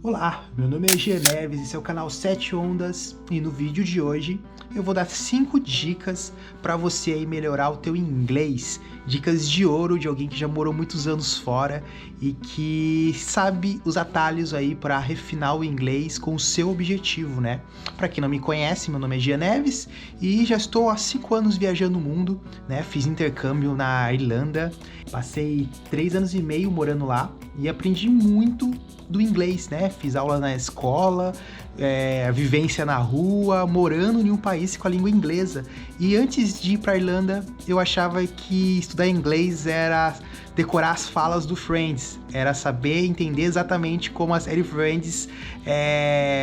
Olá, meu nome é Gia Neves, esse é o canal 7 Ondas e no vídeo de hoje eu vou dar 5 dicas para você aí melhorar o teu inglês. Dicas de ouro de alguém que já morou muitos anos fora e que sabe os atalhos aí para refinar o inglês com o seu objetivo, né? Para quem não me conhece, meu nome é Gia Neves e já estou há 5 anos viajando o mundo, né? Fiz intercâmbio na Irlanda, passei 3 anos e meio morando lá e aprendi muito do inglês, né? Fiz aula na escola, vivência na rua, morando em um país com a língua inglesa. E antes de ir para Irlanda, eu achava que estudar inglês era decorar as falas do Friends, era saber entender exatamente como a série Friends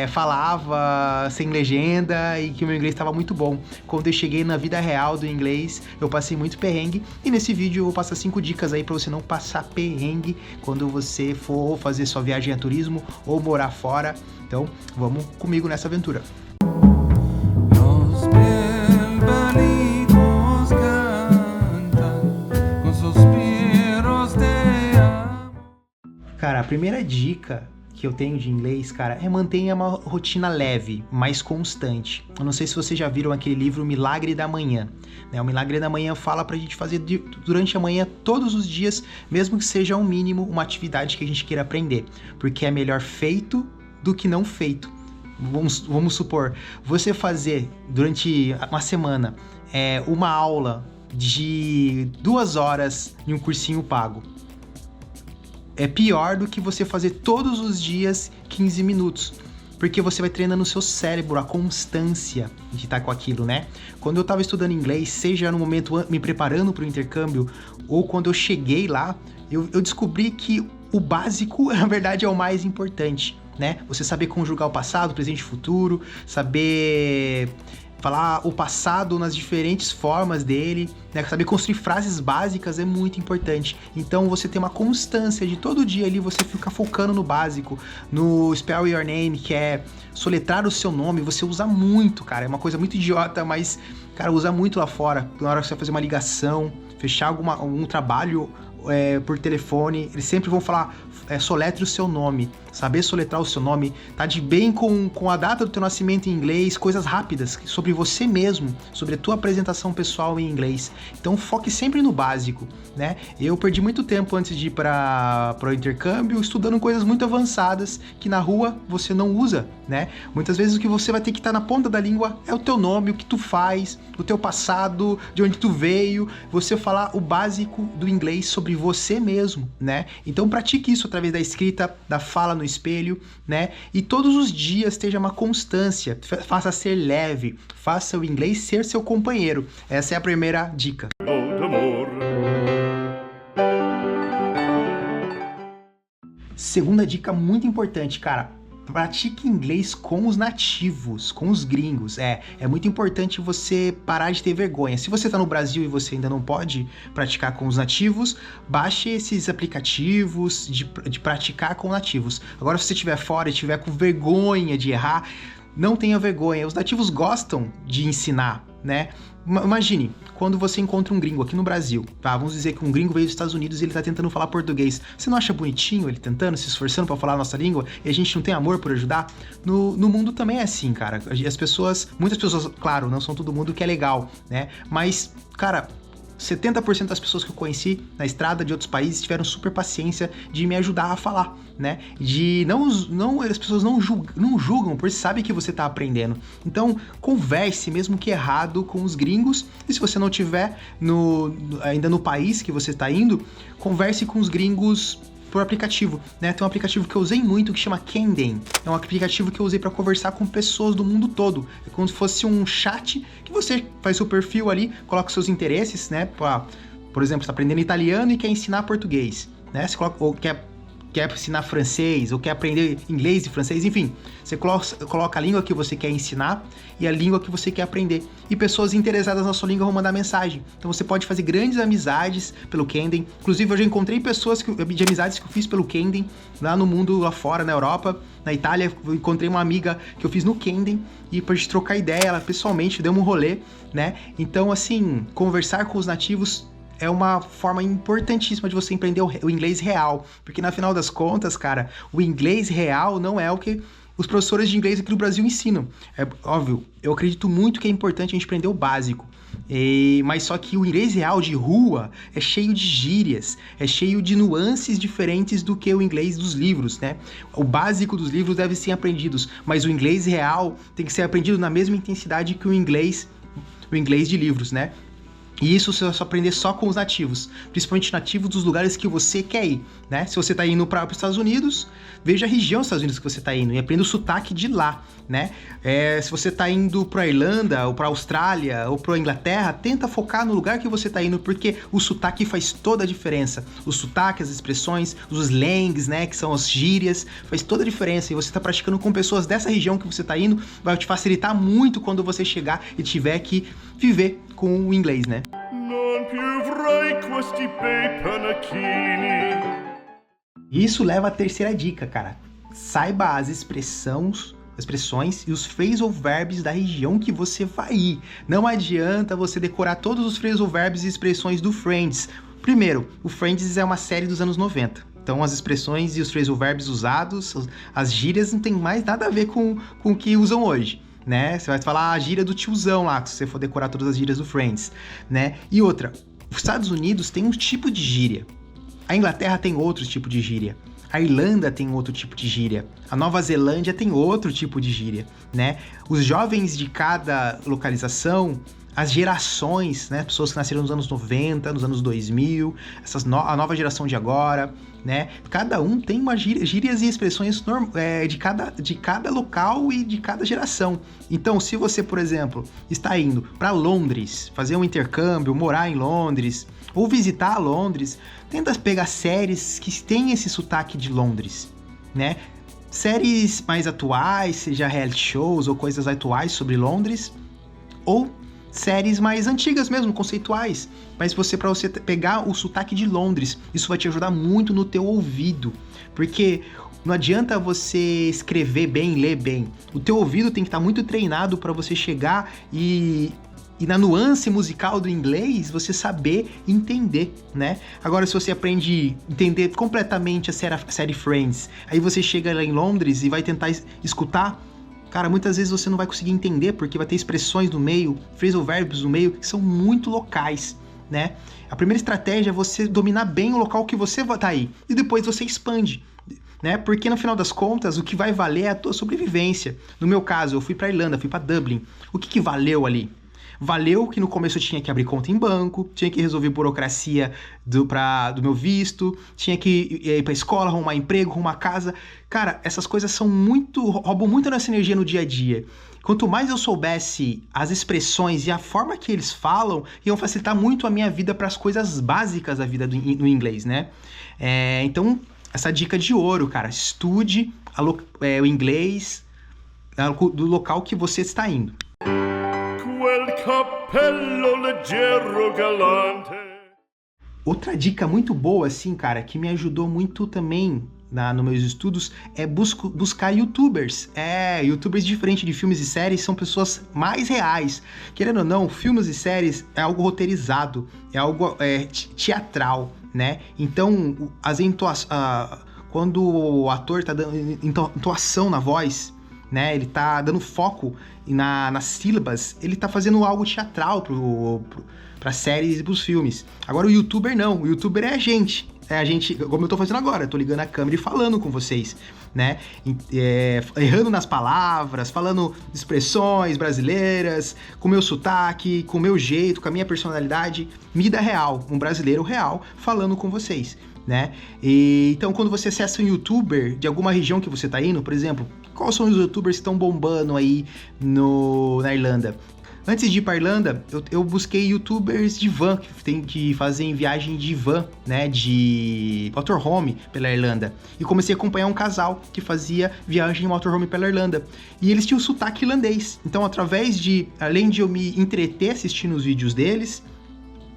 falava sem legenda e que o meu inglês estava muito bom. Quando eu cheguei na vida real do inglês, eu passei muito perrengue e nesse vídeo eu vou passar 5 dicas aí para você não passar perrengue quando você for fazer sua viagem a turismo ou morar fora. Então, vamos comigo nessa aventura. Cara, a primeira dica que eu tenho de inglês, cara, é mantenha uma rotina leve, mais constante. Eu não sei se vocês já viram aquele livro Milagre da Manhã, né? O Milagre da Manhã fala pra gente fazer durante a manhã, todos os dias, mesmo que seja um mínimo, uma atividade que a gente queira aprender, porque é melhor feito do que não feito. Vamos supor, você fazer durante uma semana uma aula de 2 horas em um cursinho pago. É pior do que você fazer todos os dias 15 minutos. Porque você vai treinando no seu cérebro a constância de estar com aquilo, né? Quando eu estava estudando inglês, seja no momento me preparando para o intercâmbio, ou quando eu cheguei lá, eu descobri que o básico, na verdade, é o mais importante, né? Você saber conjugar o passado, presente e futuro, saber falar o passado nas diferentes formas dele, né? Saber construir frases básicas é muito importante. Então você tem uma constância de todo dia ali, você fica focando no básico, no spell your name, que é soletrar o seu nome, você usa muito, cara. É uma coisa muito idiota, mas, cara, usa muito lá fora. Na hora que você vai fazer uma ligação, fechar algum trabalho por telefone, eles sempre vão falar soletre o seu nome, saber soletrar o seu nome, tá de bem com a data do teu nascimento em inglês, coisas rápidas sobre você mesmo, sobre a tua apresentação pessoal em inglês. Então foque sempre no básico, né? Eu perdi muito tempo antes de ir para o intercâmbio estudando coisas muito avançadas que na rua você não usa, né? Muitas vezes o que você vai ter que estar na ponta da língua é o teu nome, o que tu faz, o teu passado, de onde tu veio, você falar o básico do inglês sobre você mesmo, né? Então pratique isso através da escrita, da fala no espelho, né? E todos os dias esteja uma constância, faça ser leve, faça o inglês ser seu companheiro. Essa é a primeira dica. Segunda dica muito importante, cara. Pratique inglês com os nativos, com os gringos. É muito importante você parar de ter vergonha. Se você tá no Brasil e você ainda não pode praticar com os nativos, baixe esses aplicativos de praticar com nativos. Agora, se você estiver fora e estiver com vergonha de errar, não tenha vergonha. Os nativos gostam de ensinar, né? Imagine, quando você encontra um gringo aqui no Brasil, tá? Vamos dizer que um gringo veio dos Estados Unidos e ele tá tentando falar português. Você não acha bonitinho ele tentando, se esforçando pra falar a nossa língua e a gente não tem amor por ajudar? No mundo também é assim, cara. Muitas pessoas, claro, não são todo mundo que é legal, né? Mas, cara, 70% das pessoas que eu conheci na estrada de outros países tiveram super paciência de me ajudar a falar, né? As pessoas não julgam, porque sabem que você tá aprendendo. Então, converse, mesmo que errado, com os gringos. E se você não tiver ainda no país que você tá indo, converse com os gringos por aplicativo, né? Tem um aplicativo que eu usei muito que chama Kenden. É um aplicativo que eu usei para conversar com pessoas do mundo todo. É como se fosse um chat que você faz seu perfil ali, coloca seus interesses, né? Por exemplo, você tá aprendendo italiano e quer ensinar português, né? Você coloca, ou quer ensinar francês, ou quer aprender inglês e francês, enfim. Você coloca a língua que você quer ensinar e a língua que você quer aprender. E pessoas interessadas na sua língua vão mandar mensagem. Então você pode fazer grandes amizades pelo Kenden. Inclusive, eu já encontrei pessoas de amizades que eu fiz pelo Kenden, lá no mundo, lá fora, na Europa, na Itália. Eu encontrei uma amiga que eu fiz no Kenden e pra gente trocar ideia, ela pessoalmente deu um rolê, né? Então, assim, conversar com os nativos é uma forma importantíssima de você aprender o inglês real, porque na final das contas, cara, o inglês real não é o que os professores de inglês aqui no Brasil ensinam. É óbvio, eu acredito muito que é importante a gente aprender o básico, mas só que o inglês real de rua é cheio de gírias, é cheio de nuances diferentes do que o inglês dos livros, né? O básico dos livros deve ser aprendidos, mas o inglês real tem que ser aprendido na mesma intensidade que o inglês de livros, né? E isso você vai aprender só com os nativos, principalmente nativos dos lugares que você quer ir, né? Se você tá indo para os Estados Unidos, veja a região dos Estados Unidos que você tá indo e aprenda o sotaque de lá, né? Se você tá indo para Irlanda, ou para Austrália, ou para Inglaterra, tenta focar no lugar que você tá indo, porque o sotaque faz toda a diferença. O sotaque, as expressões, os slangs, né? Que são as gírias, faz toda a diferença. E você tá praticando com pessoas dessa região que você tá indo, vai te facilitar muito quando você chegar e tiver que viver com o inglês, né? Isso leva à terceira dica, cara. Saiba as expressões e os phrasal verbs da região que você vai ir. Não adianta você decorar todos os phrasal verbs e expressões do Friends. Primeiro, o Friends é uma série dos anos 90. Então as expressões e os phrasal verbs usados, as gírias não tem mais nada a ver com o que usam hoje, né? Você vai falar a gíria do tiozão lá, se você for decorar todas as gírias do Friends, né? E outra, os Estados Unidos tem um tipo de gíria. A Inglaterra tem outro tipo de gíria. A Irlanda tem outro tipo de gíria. A Nova Zelândia tem outro tipo de gíria, né? Os jovens de cada localização, as gerações, né? Pessoas que nasceram nos anos 90, nos anos 2000, a nova geração de agora, né? Cada um tem uma gírias e expressões de cada local e de cada geração. Então, se você, por exemplo, está indo para Londres, fazer um intercâmbio, morar em Londres, ou visitar Londres, tenta pegar séries que têm esse sotaque de Londres, né? Séries mais atuais, seja reality shows ou coisas atuais sobre Londres, ou séries mais antigas mesmo, conceituais, mas para você pegar o sotaque de Londres, isso vai te ajudar muito no teu ouvido, porque não adianta você escrever bem, ler bem, o teu ouvido tem que estar muito treinado para você chegar e na nuance musical do inglês, você saber entender, né? Agora, se você aprende a entender completamente a série Friends, aí você chega lá em Londres e vai tentar escutar, cara, muitas vezes você não vai conseguir entender, porque vai ter expressões no meio, phrasal verbs no meio, que são muito locais, né? A primeira estratégia é você dominar bem o local que você vai estar aí, e depois você expande, né? Porque no final das contas, o que vai valer é a tua sobrevivência. No meu caso, eu fui para Irlanda, fui para Dublin. O que valeu ali? Valeu que no começo eu tinha que abrir conta em banco, tinha que resolver burocracia do meu visto, tinha que ir pra escola, arrumar emprego, arrumar casa. Cara, essas coisas roubam muito nossa energia no dia a dia. Quanto mais eu soubesse as expressões e a forma que eles falam, iam facilitar muito a minha vida para as coisas básicas da vida no inglês, né? Então, essa dica de ouro, cara, estude o inglês do local que você está indo. Outra dica muito boa, assim, cara, que me ajudou muito também nos meus estudos, é buscar youtubers. Youtubers diferentes de filmes e séries, são pessoas mais reais. Querendo ou não, filmes e séries é algo roteirizado, é algo teatral, né? Então, quando o ator tá dando entoação na voz, né, ele tá dando foco nas sílabas, ele tá fazendo algo teatral para séries e pros filmes. Agora o youtuber não, o youtuber é a gente, como eu tô fazendo agora, eu tô ligando a câmera e falando com vocês, né, errando nas palavras, falando expressões brasileiras, com meu sotaque, com meu jeito, com a minha personalidade, vida real, um brasileiro real falando com vocês, né? Então, quando você acessa um youtuber de alguma região que você tá indo, por exemplo, quais são os youtubers que estão bombando aí na Irlanda? Antes de ir pra Irlanda, eu busquei youtubers de van, que fazem viagem de van, né, de motorhome pela Irlanda. E comecei a acompanhar um casal que fazia viagem de motorhome pela Irlanda. E eles tinham sotaque irlandês. Então, além de eu me entreter assistindo os vídeos deles,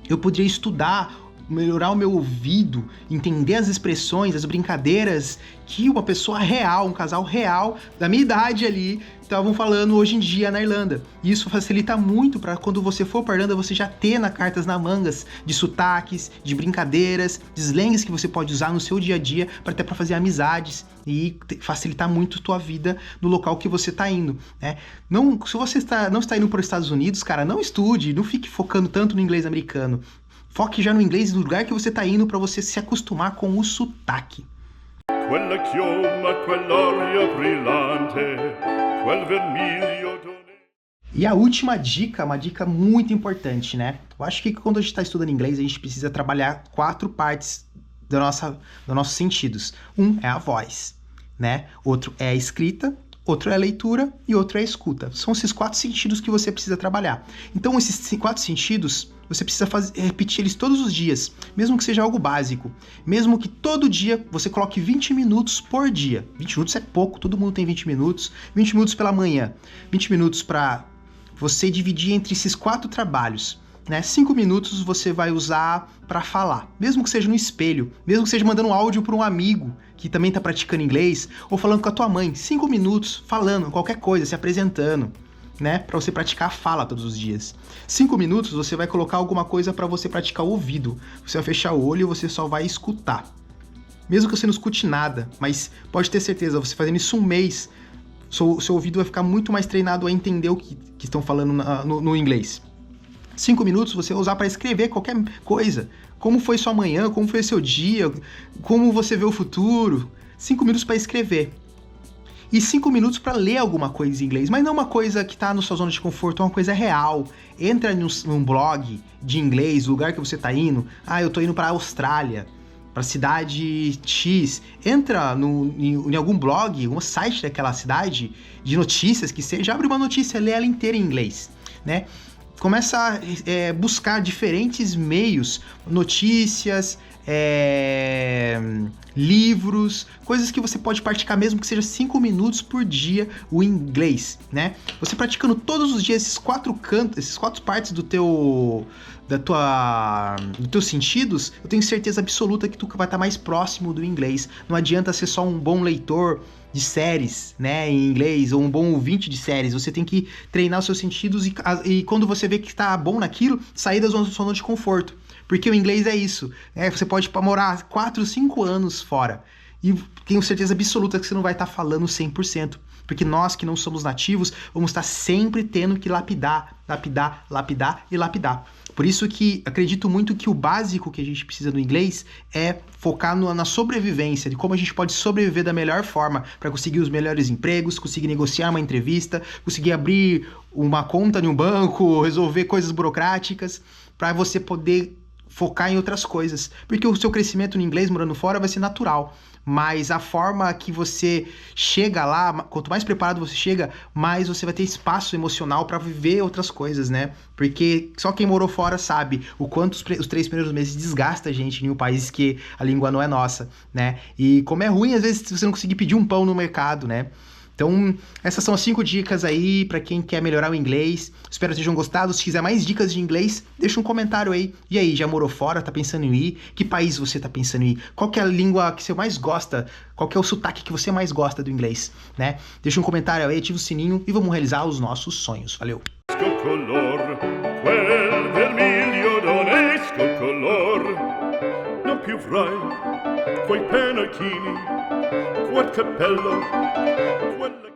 eu podia estudar melhorar o meu ouvido, entender as expressões, as brincadeiras que uma pessoa real, um casal real da minha idade ali estavam falando hoje em dia na Irlanda. E isso facilita muito para quando você for para a Irlanda você já ter cartas na mangas de sotaques, de brincadeiras, de slangs que você pode usar no seu dia a dia para até para fazer amizades e facilitar muito a tua vida no local que você está indo, né? Não, se você não está indo para os Estados Unidos, cara, não estude, não fique focando tanto no inglês americano. Foque já no inglês do lugar que você está indo para você se acostumar com o sotaque. Quella chioma, quell'aria brillante, quel vermiglio E a última dica, uma dica muito importante, né? Eu acho que quando a gente está estudando inglês, a gente precisa trabalhar 4 partes dos nossos sentidos. Um é a voz, né? Outro é a escrita, outro é a leitura e outro é a escuta. São esses 4 sentidos que você precisa trabalhar. Então, esses 4 sentidos, você precisa repetir eles todos os dias, mesmo que seja algo básico. Mesmo que todo dia você coloque 20 minutos por dia. 20 minutos é pouco, todo mundo tem 20 minutos. 20 minutos pela manhã, 20 minutos para você dividir entre esses 4 trabalhos, né? 5 minutos você vai usar para falar, mesmo que seja no espelho, mesmo que seja mandando um áudio para um amigo que também está praticando inglês, ou falando com a tua mãe, 5 minutos falando qualquer coisa, se apresentando, né? Para você praticar a fala todos os dias. 5 minutos você vai colocar alguma coisa para você praticar o ouvido, você vai fechar o olho e você só vai escutar. Mesmo que você não escute nada, mas pode ter certeza, você fazendo isso um mês, seu ouvido vai ficar muito mais treinado a entender o que estão falando no inglês. 5 minutos você vai usar para escrever qualquer coisa. Como foi sua manhã, como foi seu dia, como você vê o futuro. 5 minutos para escrever. E 5 minutos para ler alguma coisa em inglês, mas não uma coisa que está na sua zona de conforto, é uma coisa real. Entra num blog de inglês, o lugar que você está indo. Eu estou indo para a Austrália, para cidade X, entra em algum blog, um site daquela cidade, de notícias que seja, abre uma notícia, lê ela inteira em inglês, né? Começa a buscar diferentes meios, notícias, livros, coisas que você pode praticar mesmo que seja 5 minutos por dia o inglês, né? Você praticando todos os dias esses 4 partes dos teus sentidos, eu tenho certeza absoluta que tu vai estar mais próximo do inglês. Não adianta ser só um bom leitor de séries, né, em inglês, ou um bom ouvinte de séries. Você tem que treinar os seus sentidos e quando você vê que está bom naquilo, sair da zona de conforto. Porque o inglês é isso, né? Você pode morar 4, 5 anos fora e tenho certeza absoluta que você não vai estar falando 100%. Porque nós que não somos nativos, vamos estar sempre tendo que lapidar. Por isso que acredito muito que o básico que a gente precisa do inglês é focar na sobrevivência, de como a gente pode sobreviver da melhor forma para conseguir os melhores empregos, conseguir negociar uma entrevista, conseguir abrir uma conta em um banco, resolver coisas burocráticas, para você poder focar em outras coisas. Porque o seu crescimento no inglês morando fora vai ser natural. Mas a forma que você chega lá, quanto mais preparado você chega, mais você vai ter espaço emocional para viver outras coisas, né? Porque só quem morou fora sabe o quanto os 3 primeiros meses desgasta a gente em um país que a língua não é nossa, né? E como é ruim, às vezes, você não conseguir pedir um pão no mercado, né? Então, essas são as 5 dicas aí para quem quer melhorar o inglês. Espero que tenham gostado. Se quiser mais dicas de inglês, deixa um comentário aí. E aí, já morou fora? Tá pensando em ir? Que país você tá pensando em ir? Qual que é a língua que você mais gosta? Qual que é o sotaque que você mais gosta do inglês, né? Deixa um comentário aí, ativa o sininho e vamos realizar os nossos sonhos. Valeu! color, quel vermiglio d'onesco color, non più frai quei pennacchini, quel cappello, quella